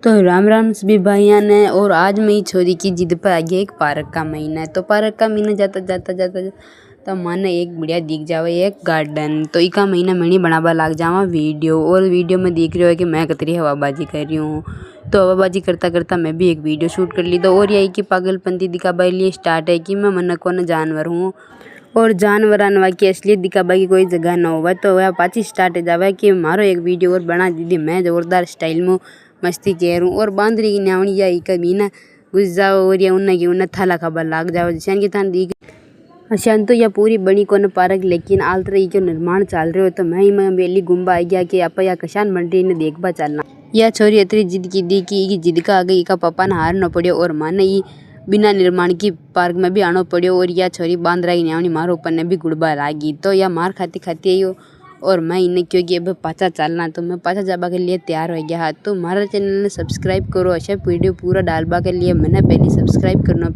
तो राम राम सभी भाइयों ने। और आज मेरी छोरी की जिद पर आ गया एक पार्क का महीना है। तो पार्क का महीना जाता तो मन एक बढ़िया दिख जावे एक गार्डन। तो इका महीना मैंने बनावा लाग जावा वीडियो। और वीडियो में देख रहे हो कि मैं कितनी हवाबाजी कर रही हूँ। तो हवाबाजी करता करता मैं भी एक वीडियो शूट कर ली। तो और यही कि पागलपंती दिखाबा लिए स्टार्ट है कि मैं मन को न जानवर हूँ और जानवर की असलियत दिखाबा की कोई जगह न होगा। तो वह पाची स्टार्ट है जावा कि मारो एक वीडियो और बना दीदी मैं जोरदार स्टाइल में मस्ती कह रूँ। और बांदरी की न्यावणी या कभी ना घुस जाओ और या उन्ना की उन्ना थाला खबर लाग जाओ जैसे कि थान दिख अशान। तो यह पूरी बनी कोन पार्क लेकिन आलतरे के निर्माण चल रहे हो। तो मैं बेली गुम्बा आ गया कि आप या कशान बन रही ने देखबा चलना। यह छोरी इतनी जिद की दी कि जिद का आ गई का पापा ने हार न पड़ियो और माने ही बिना निर्माण की पार्क में भी आनो पड़ियो। और यह छोरी बांद्रा की न्यावणी मारो ऊपर ने भी गुड़बा लागी। तो यह मार खाती खाती आई और मैं इन्हें क्योंकि अब पाचा चलना। तो मैं पाचा जाबा के लिए तैयार हो गया। तो हमारा चैनल ने सब्सक्राइब करो। अच्छा वीडियो पूरा डालबा के लिए मैंने पहले सब्सक्राइब करना।